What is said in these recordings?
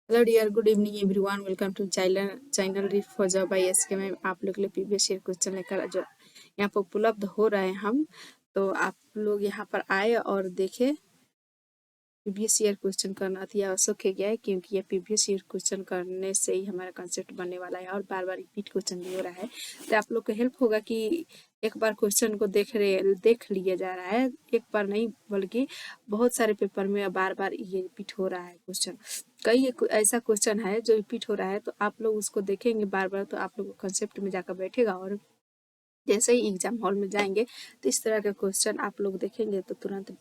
Hello dear, good evening everyone. Welcome to channel read for job by SK में आप लोग के लिए प्रीवियस ईयर क्वेश्चन लेकर जो यहाँ पर उपलब्ध हो रहे हैं हम, तो आप लोग यहाँ पर आए और देखे। प्रीवियस ईयर क्वेश्चन करना अति आवश्यक है गया है, क्योंकि ये प्रीवियस ईयर क्वेश्चन करने से ही हमारा कंसेप्ट बनने वाला है और बार बार रिपीट क्वेश्चन भी हो रहा है। तो आप लोग को हेल्प होगा कि एक बार क्वेश्चन को देख लिया जा रहा है, एक बार नहीं बल्कि बहुत सारे पेपर में बार बार ये रिपीट हो रहा है क्वेश्चन। कई ऐसा क्वेश्चन है जो रिपीट हो रहा है, तो आप लोग उसको देखेंगे बार बार, तो आप लोग को कंसेप्ट में जाकर बैठेगा और जैसे ही एग्जाम हॉल में जाएंगे तो इस तरह के क्वेश्चन आप लोग देखेंगे तो तुरंत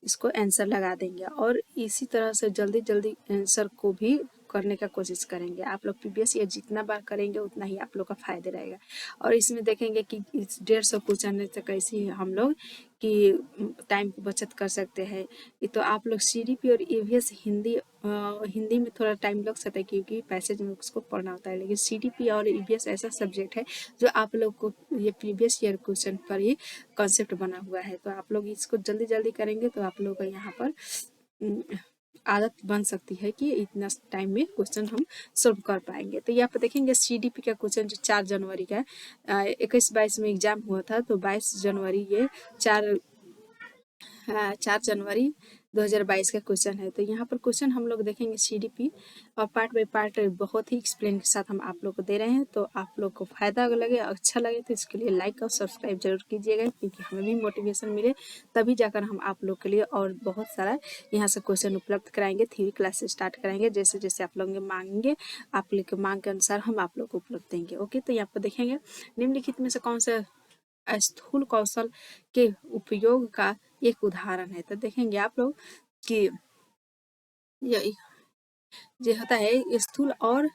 इसको आंसर लगा देंगे और इसी तरह से जल्दी जल्दी आंसर को भी करने का कोशिश करेंगे। आप लोग प्रीवियस ईयर जितना बार करेंगे उतना ही आप लोग का फायदे रहेगा। और इसमें देखेंगे कि इस 150 क्वेश्चन से कैसे हम लोग कि टाइम की बचत कर सकते हैं। ये तो आप लोग सीडीपी और ईवीएस हिंदी में थोड़ा टाइम लग सकता है क्योंकि पैसेज में उसको पढ़ना होता है, लेकिन सीडीपी और ईवीएस ऐसा सब्जेक्ट है जो आप लोग को ये प्रीवियस ईयर क्वेश्चन पर ही कॉन्सेप्ट बना हुआ है। तो आप लोग इसको जल्दी जल्दी करेंगे तो आप लोग का यहाँ पर आदत बन सकती है कि इतना टाइम में क्वेश्चन हम सॉल्व कर पाएंगे। तो यहाँ पर देखेंगे सीडीपी का क्वेश्चन जो 4 जनवरी का 21-22 में एग्जाम हुआ था, तो 22 जनवरी ये 4 जनवरी 2022 का क्वेश्चन है। तो यहाँ पर क्वेश्चन हम लोग देखेंगे सीडीपी और पार्ट बाय पार्ट बहुत ही एक्सप्लेन के साथ हम आप लोग को दे रहे हैं। तो आप लोग को फायदा लगे, अच्छा लगे तो इसके लिए लाइक और सब्सक्राइब जरूर कीजिएगा, क्योंकि हमें भी मोटिवेशन मिले तभी जाकर हम आप लोग के लिए और बहुत सारा यहाँ से क्वेश्चन उपलब्ध कराएंगे। थ्योरी क्लास स्टार्ट कराएंगे, जैसे जैसे आप लोग मांगेंगे आप लोग के मांग के अनुसार हम आप लोग को उपलब्ध देंगे। ओके, तो यहाँ पर देखेंगे निम्नलिखित में से कौन सा स्थूल कौशल के उपयोग का एक उदाहरण है। तो देखेंगे आप लोग कि ये होता है स्थूल और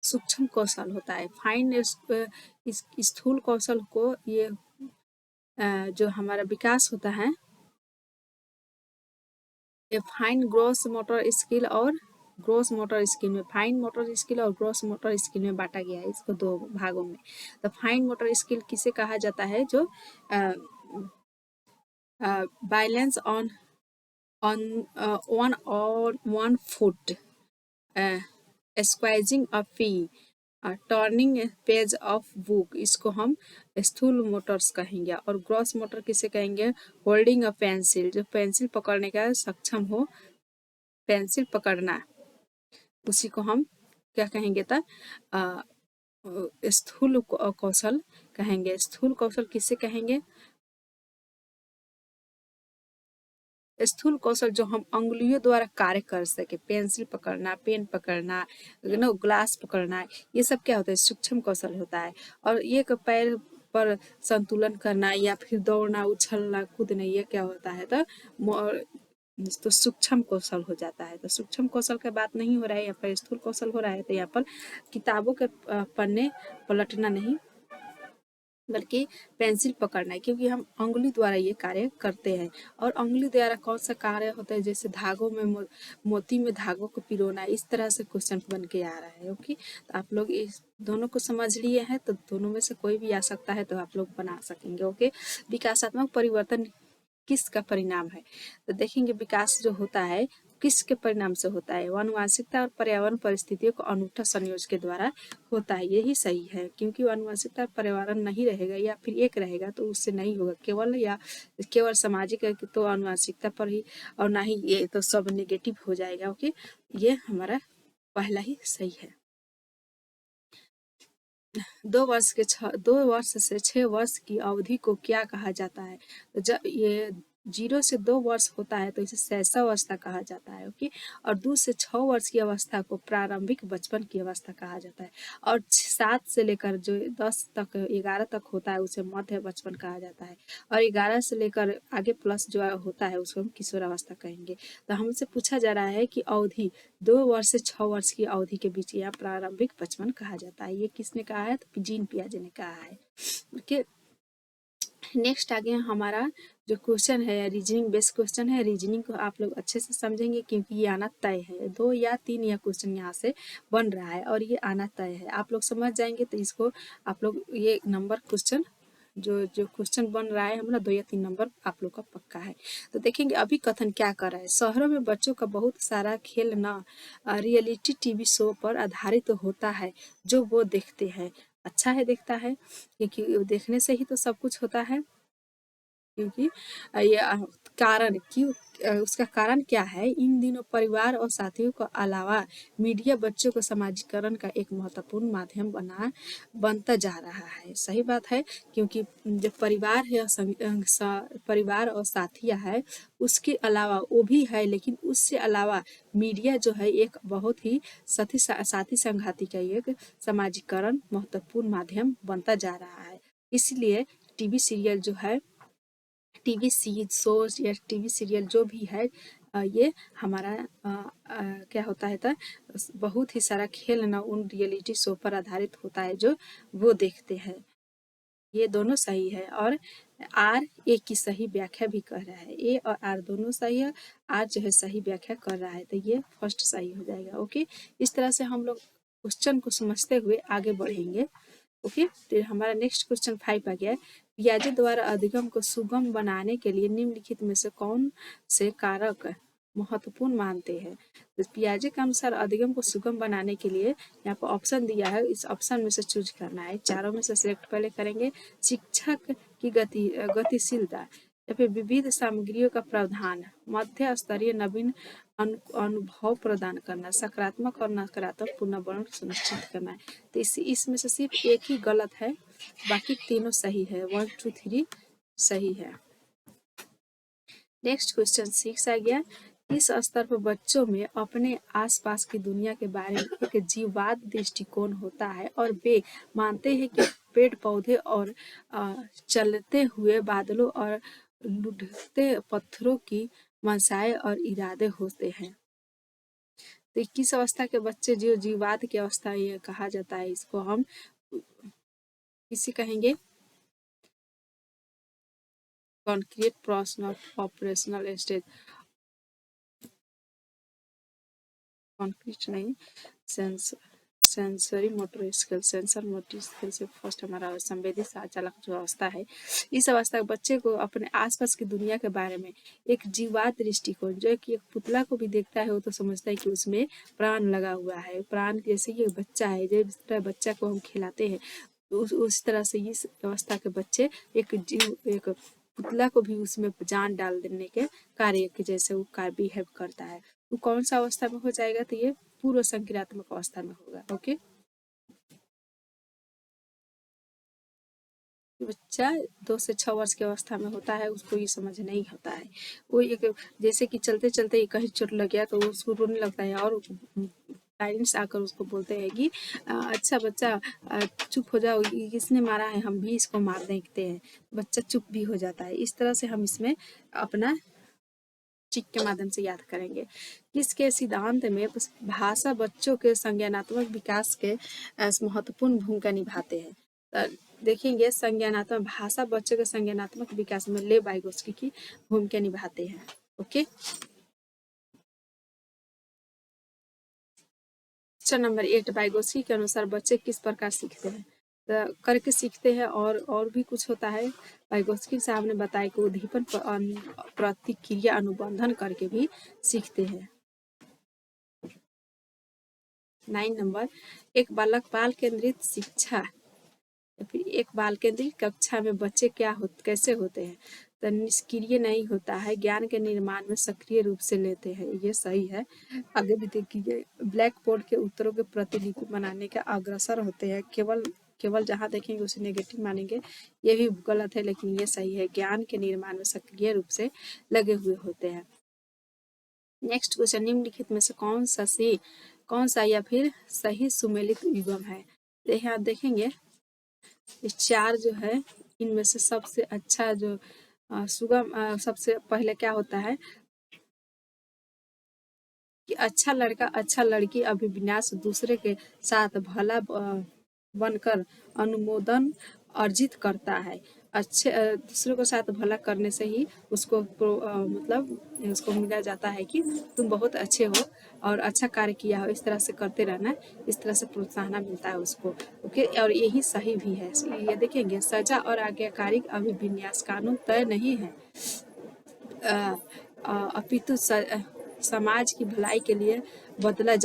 सूक्ष्म कौशल होता है। फाइन स्थूल कौशल को ये जो हमारा विकास होता है ये फाइन ग्रॉस मोटर स्किल और ग्रॉस मोटर स्किल में, फाइन मोटर स्किल और ग्रॉस मोटर स्किल में बांटा गया है इसको 2 भागों में। तो फाइन मोटर स्किल किसे कहा जाता है? जो balance on one foot, squeezing a pea, turning page of book, इसको हम स्थूल मोटर्स कहेंगे। और ग्रॉस मोटर किसे कहेंगे? होल्डिंग अ पेंसिल, जो पेंसिल पकड़ने का सक्षम हो, पेंसिल पकड़ना, उसी को हम क्या कहेंगे? तो स्थूल कौशल कहेंगे। स्थूल कौशल किसे कहेंगे? स्थूल कौशल जो हम अंगुलियों द्वारा कार्य कर सके, पेंसिल पकड़ना, पेन पकड़ना, ग्लास पकड़ना, ये सब क्या होता है? सूक्ष्म कौशल होता है। और एक पैर पर संतुलन करना या फिर दौड़ना, उछलना, कूदना, ये क्या होता है? तो सूक्ष्म कौशल हो जाता है। तो सूक्ष्म कौशल का बात नहीं हो रहा है यहाँ पर, स्थूल कौशल हो रहा है। तो यहाँ पर किताबों के पन्ने पलटना नहीं बल्कि पेंसिल पकड़ना है, क्योंकि हम अंगुली द्वारा ये कार्य करते हैं। और अंगुली द्वारा कौन सा कार्य होता है? जैसे धागों में मोती में धागों को पिरोना, इस तरह से क्वेश्चन बन के आ रहा है। ओके, तो आप लोग इस दोनों को समझ लिए हैं, तो दोनों में से कोई भी आ सकता है तो आप लोग बना सकेंगे। ओके, विकासात्मक परिवर्तन किसका परिणाम है? तो देखेंगे विकास जो होता है किसके परिणाम से होता है? आनुवंशिकता और पर्यावरण परिस्थितियों को अनूठा संयोजन के द्वारा होता है। यही सही है, क्योंकि आनुवंशिकता पर्यावरण नहीं रहेगा या फिर एक रहेगा तो उससे नहीं होगा। केवल सामाजिक है तो आनुवंशिकता पर ही, और ना ही ये तो सब नेगेटिव हो जाएगा। ओके, ये हमारा पहला ही सही है। 2 वर्ष से 6 वर्ष की अवधि को क्या कहा जाता है? तो जब ये 0 से 2 वर्ष होता है तो इसे शैशवावस्था कहा जाता है। ओके, और 2 से 6 वर्ष की अवस्था को प्रारंभिक बचपन की अवस्था कहा जाता है। और 7 से लेकर जो 10 तक 11 तक होता है उसे मध्य बचपन कहा जाता है। और 11 से लेकर आगे प्लस जो होता है उसको हम किशोरावस्था कहेंगे। तो हमसे पूछा जा रहा है कि अवधि 2 वर्ष से 6 वर्ष की अवधि के बीच यह प्रारंभिक बचपन कहा जाता है। ये किसने कहा है? तो जीन पियाजे ने कहा है। ओके, नेक्स्ट आगे हमारा जो क्वेश्चन है रीजनिंग बेस्ड क्वेश्चन है। रीजनिंग को आप लोग अच्छे से समझेंगे क्योंकि ये आना तय है। 2 या 3 या क्वेश्चन यहाँ से बन रहा है और ये आना तय है। आप लोग समझ जाएंगे तो इसको आप लोग ये नंबर क्वेश्चन जो जो क्वेश्चन बन रहा है हमारा 2 या 3 नंबर आप लोग का पक्का है। तो देखेंगे अभी कथन क्या कर रहा है। शहरों में बच्चों का बहुत सारा खेल ना रियलिटी टीवी शो पर आधारित होता है जो वो देखते हैं। अच्छा है, देखता है, क्योंकि देखने से ही तो सब कुछ होता है। क्योंकि ये कारण क्यों उसका कारण क्या है, इन दिनों परिवार और साथियों के अलावा मीडिया बच्चों को समाजीकरण का एक महत्वपूर्ण माध्यम बनता जा रहा है। सही बात है, क्योंकि जो परिवार है परिवार और साथिया है उसके अलावा वो भी है, लेकिन उससे अलावा मीडिया जो है एक बहुत ही साथी संघाती का एक समाजीकरण महत्वपूर्ण माध्यम बनता जा रहा है। इसलिए टीवी सीरियल जो है, टीवी शोज या टीवी सीरियल जो भी है ये हमारा क्या होता है था, बहुत ही सारा खेल ना उन रियलिटी शो पर आधारित होता है जो वो देखते हैं। ये दोनों सही है और आर ए की सही व्याख्या भी कर रहा है। ए और आर दोनों सही है, आर जो है सही व्याख्या कर रहा है, तो ये फर्स्ट सही हो जाएगा। ओके, इस तरह से हम लोग क्वेश्चन को समझते हुए आगे बढ़ेंगे। ओके, फिर हमारा नेक्स्ट क्वेश्चन 5 आ गया है। पियाजे द्वारा अधिगम को सुगम बनाने के लिए निम्नलिखित में से कौन से कारक महत्वपूर्ण मानते हैं। तो पियाजे के अनुसार अधिगम को सुगम बनाने के लिए यहाँ पर ऑप्शन दिया है, इस ऑप्शन में से चूज करना है। चारों में से सिलेक्ट पहले करेंगे। शिक्षक की गतिशीलता या फिर विविध सामग्रियों का प्रावधान, मध्य स्तरीय नवीन अनुभव प्रदान करना, सकारात्मक और नकारात्मक पुनर्वर्ण सुनिश्चित करना है। तो इसमें से सिर्फ एक ही गलत है, बाकी तीनों सही है। 1 2 3 सही है। नेक्स्ट क्वेश्चन 6 आ गया। इस स्तर पर बच्चों में अपने आसपास की दुनिया के बारे में एक जीववाद दृष्टिकोण होता है और वे मानते हैं कि पेड़ पौधे और चलते हुए बादलों और लुढ़कते पत्थरों की मनसाएं और इरादे होते हैं। तो किस अवस्था के बच्चे जो जीववाद की अवस्था ये कहा जाता है, इसको हम किसी कहेंगे concrete personal operational stage, concrete नहीं, sensory motor skill, sensor motor skill से फर्स्ट हमारा संवेदी चालक जो अवस्था है, इस अवस्था के बच्चे को अपने आसपास की दुनिया के बारे में एक जीवात दृष्टिकोण, जो कि एक पुतला को भी देखता है वो तो समझता है कि उसमें प्राण लगा हुआ है। प्राण जैसे ये बच्चा है, जिस तरह बच्चा को हम खिलाते हैं उस तरह से इस अवस्था के बच्चे एक पुतला को भी उसमें जान डाल देने के कार्य के जैसे वो कार्य बिहेव करता है। तो कौन सा अवस्था में हो जाएगा, तो ये पूर्व संक्रियात्मक अवस्था में होगा। ओके, बच्चा 2 से 6 वर्ष की अवस्था में होता है, उसको ये समझ नहीं होता है। वो एक जैसे कि चलते चलते कहीं चोट लग गया तो उसको रोने लगता है और पेरेंट्स आकर उसको बोलते हैं कि अच्छा बच्चा चुप हो जाओ, किसने मारा है, हम भी इसको मार देखते हैं। बच्चा चुप भी हो जाता है। इस तरह से हम इसमें अपना चिक के माध्यम से याद करेंगे। किसके सिद्धांत में भाषा बच्चों के संज्ञानात्मक विकास के महत्वपूर्ण भूमिका निभाते हैं। देखेंगे संज्ञानात्मक भाषा बच्चों के संज्ञानात्मक विकास में ले वाइगोत्स्की की भूमिका निभाते हैं। ओके, क्वेश्चन नंबर 8, वाइगोत्स्की के अनुसार बच्चे किस प्रकार सीखते हैं। तो करके सीखते हैं और भी कुछ होता है। वाइगोत्स्की साहब ने बताया कि उद्दीपन प्रतिक्रिया अनुबंधन करके भी सीखते हैं। 9 नंबर, एक बालक बाल केंद्रित शिक्षा या फिर एक बाल केंद्रित कक्षा में बच्चे कैसे होते हैं। तो निष्क्रिय नहीं होता है, ज्ञान के निर्माण में सक्रिय रूप से लेते हैं। ये सही है। आगे भी देखिए, ब्लैक बोर्ड के उत्तरों के प्रतिलिपि बनाने के अग्रसर होते हैं। केवल जहाँ देखेंगे उसे नेगेटिव मानेंगे, ये भी गलत है, लेकिन ये सही है। ज्ञान के निर्माण में सक्रिय रूप से लगे हुए होते हैं। नेक्स्ट क्वेश्चन, निम्नलिखित में से कौन सा या फिर सही सुमेलित युग्म है। तो यहाँ देखेंगे इस 4 जो है इनमें से सबसे अच्छा जो सुगम सबसे पहले क्या होता है कि अच्छा लड़का अच्छा लड़की अभिविन्यास दूसरे के साथ भला बनकर अनुमोदन अर्जित करता है। अच्छे दूसरों के साथ भला करने से ही उसको मतलब उसको मिला जाता है कि तुम बहुत अच्छे हो और अच्छा कार्य किया हो, इस तरह से करते रहना, इस तरह से प्रोत्साहन मिलता है उसको। ओके, और यही सही भी है। ये देखेंगे, सजा और आज्ञाकारी अभिविन्यास कानून तय नहीं है, अपितु समाज की भलाई के लिए बदला